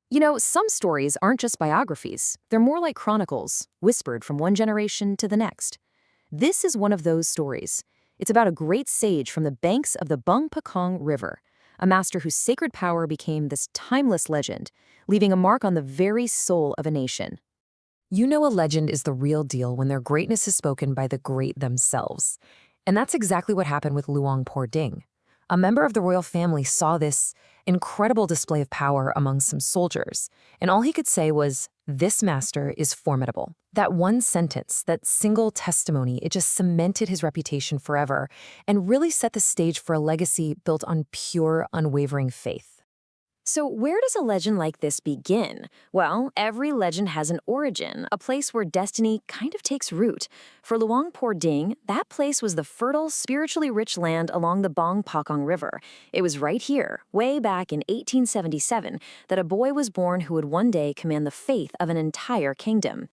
You know, some stories aren't just biographies. They're more like chronicles, whispered from one generation to the next. This is one of those stories. It's about a great sage from the banks of the Pakong River, a master whose sacred power became this timeless legend, leaving a mark on the very soul of a nation. You know a legend is the real deal when their greatness is spoken by the great themselves. And that's exactly what happened with Luang Pho Ding. A member of the royal family saw this incredible display of power among some soldiers, and all he could say was, "This master is formidable." That one sentence, that single testimony, it just cemented his reputation forever and really set the stage for a legacy built on pure, unwavering faith. So where does a legend like this begin? Well, every legend has an origin, a place where destiny kind of takes root. For Luang Pho Ding, that place was the fertile, spiritually rich land along the Pakong River. It was right here, way back in 1877, that a boy was born who would one day command the faith of an entire kingdom.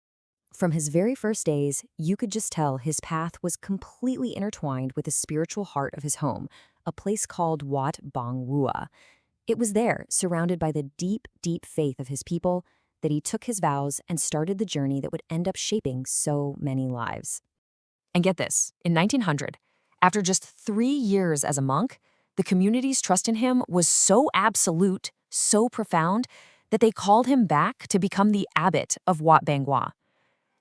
From his very first days, you could just tell his path was completely intertwined with the spiritual heart of his home, a place called Wat Bang Wua. It was there, surrounded by the deep, deep faith of his people, that he took his vows and started the journey that would end up shaping so many lives. And get this, in 1900, after just 3 years as a monk, the community's trust in him was so absolute, so profound, that they called him back to become the abbot of Wat Bang Wua.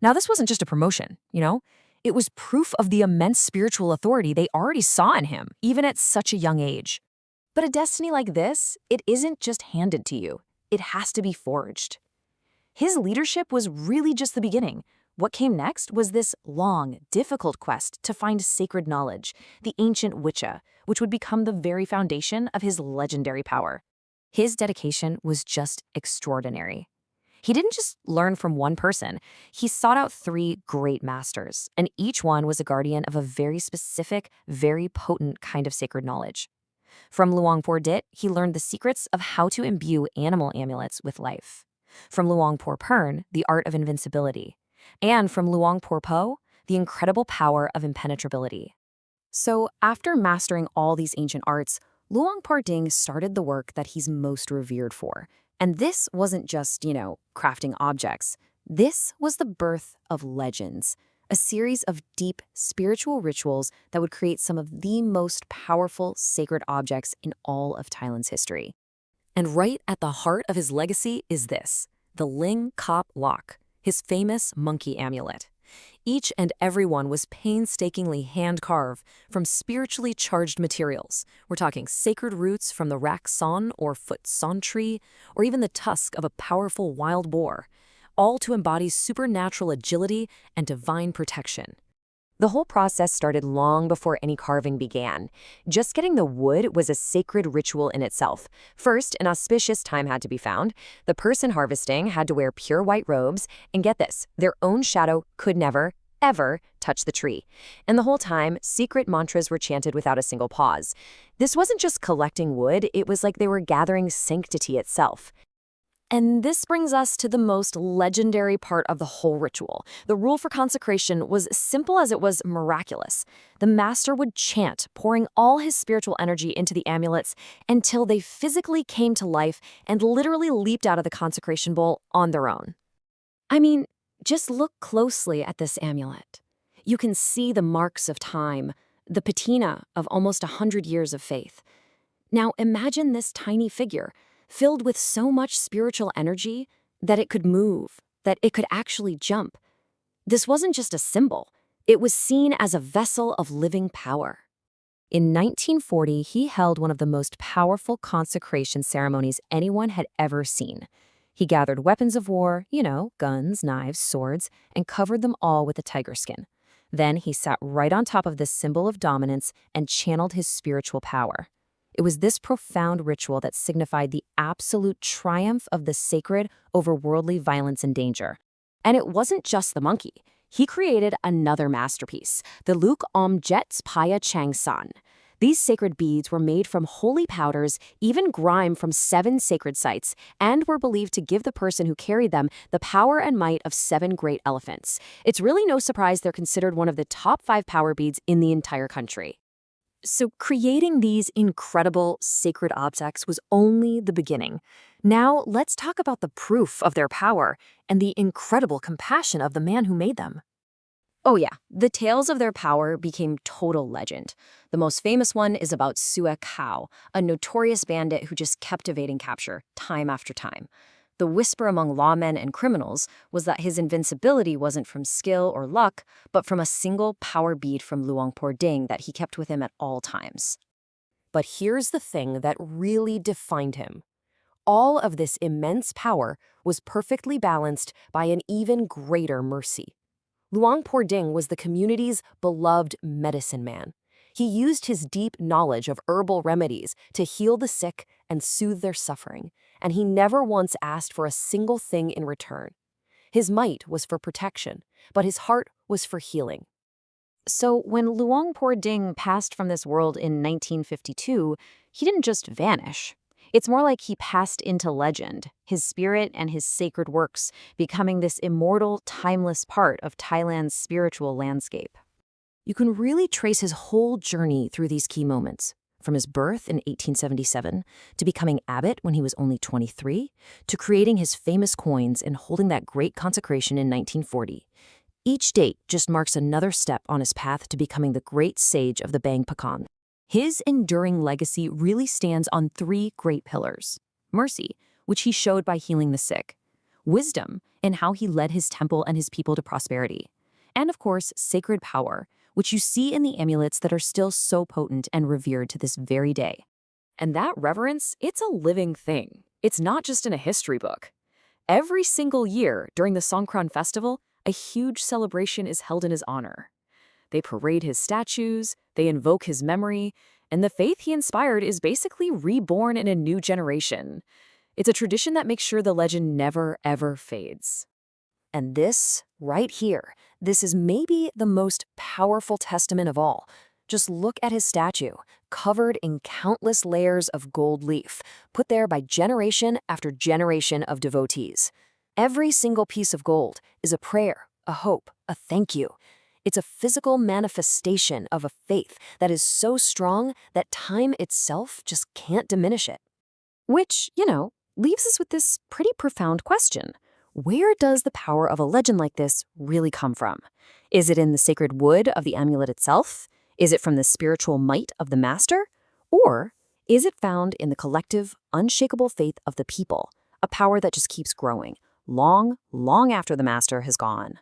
Now, this wasn't just a promotion, It was proof of the immense spiritual authority they already saw in him, even at such a young age. But a destiny like this, it isn't just handed to you. It has to be forged. His leadership was really just the beginning. What came next was this long, difficult quest to find sacred knowledge, the ancient Wicca, which would become the very foundation of his legendary power. His dedication was just extraordinary. He didn't just learn from one person. He sought out 3 great masters, and each one was a guardian of a very specific, very potent kind of sacred knowledge. From Luang Pho Dit, he learned the secrets of how to imbue animal amulets with life. From Luang Pho Pern, the art of invincibility. And from Luang Pho Po, the incredible power of impenetrability. So after mastering all these ancient arts, Luang Pho Ding started the work that he's most revered for. And this wasn't just, crafting objects. This was the birth of legends. A series of deep spiritual rituals that would create some of the most powerful sacred objects in all of Thailand's history. And right at the heart of his legacy is this, the Ling Kop Lock, his famous monkey amulet. Each and every one was painstakingly hand-carved from spiritually charged materials. We're talking sacred roots from the rak son or foot son tree, or even the tusk of a powerful wild boar, all to embody supernatural agility and divine protection. The whole process started long before any carving began. Just getting the wood was a sacred ritual in itself. First, an auspicious time had to be found. The person harvesting had to wear pure white robes, and get this, their own shadow could never, ever touch the tree. And the whole time, secret mantras were chanted without a single pause. This wasn't just collecting wood, it was like they were gathering sanctity itself. And this brings us to the most legendary part of the whole ritual. The rule for consecration was simple as it was miraculous. The master would chant, pouring all his spiritual energy into the amulets until they physically came to life and literally leaped out of the consecration bowl on their own. I mean, just look closely at this amulet. You can see the marks of time, the patina of almost 100 years of faith. Now imagine this tiny figure, filled with so much spiritual energy that it could move, that it could actually jump. This wasn't just a symbol. It was seen as a vessel of living power. In 1940, he held one of the most powerful consecration ceremonies anyone had ever seen. He gathered weapons of war, guns, knives, swords, and covered them all with a tiger skin. Then he sat right on top of this symbol of dominance and channeled his spiritual power. It was this profound ritual that signified the absolute triumph of the sacred over worldly violence and danger. And it wasn't just the monkey. He created another masterpiece, the Luk Om Jet's Paya Chang San. These sacred beads were made from holy powders, even grime from 7 sacred sites, and were believed to give the person who carried them the power and might of 7 great elephants. It's really no surprise they're considered one of the top 5 power beads in the entire country. So creating these incredible sacred objects was only the beginning. Now let's talk about the proof of their power and the incredible compassion of the man who made them. Oh yeah, the tales of their power became total legend. The most famous one is about Sua Kao, a notorious bandit who just kept evading capture time after time. The whisper among lawmen and criminals was that his invincibility wasn't from skill or luck, but from a single power bead from Luang Pho Ding that he kept with him at all times. But here's the thing that really defined him. All of this immense power was perfectly balanced by an even greater mercy. Luang Pho Ding was the community's beloved medicine man. He used his deep knowledge of herbal remedies to heal the sick and soothe their suffering, and he never once asked for a single thing in return. His might was for protection, but his heart was for healing. So when Luang Pho Ding passed from this world in 1952, he didn't just vanish. It's more like he passed into legend, his spirit and his sacred works becoming this immortal, timeless part of Thailand's spiritual landscape. You can really trace his whole journey through these key moments, from his birth in 1877 to becoming abbot when he was only 23, to creating his famous coins and holding that great consecration in 1940. Each date just marks another step on his path to becoming the great sage of the Bang Pakong. His enduring legacy really stands on three great pillars: mercy, which he showed by healing the sick; wisdom, in how he led his temple and his people to prosperity; and of course, sacred power, which you see in the amulets that are still so potent and revered to this very day. And that reverence, it's a living thing. It's not just in a history book. Every single year during the Songkran festival, a huge celebration is held in his honor. They parade his statues, they invoke his memory, and the faith he inspired is basically reborn in a new generation. It's a tradition that makes sure the legend never, ever fades. And this, right here, this is maybe the most powerful testament of all. Just look at his statue, covered in countless layers of gold leaf, put there by generation after generation of devotees. Every single piece of gold is a prayer, a hope, a thank you. It's a physical manifestation of a faith that is so strong that time itself just can't diminish it. Which, leaves us with this pretty profound question. Where does the power of a legend like this really come from? Is it in the sacred wood of the amulet itself? Is it from the spiritual might of the master? Or is it found in the collective, unshakable faith of the people, a power that just keeps growing, long, long after the master has gone?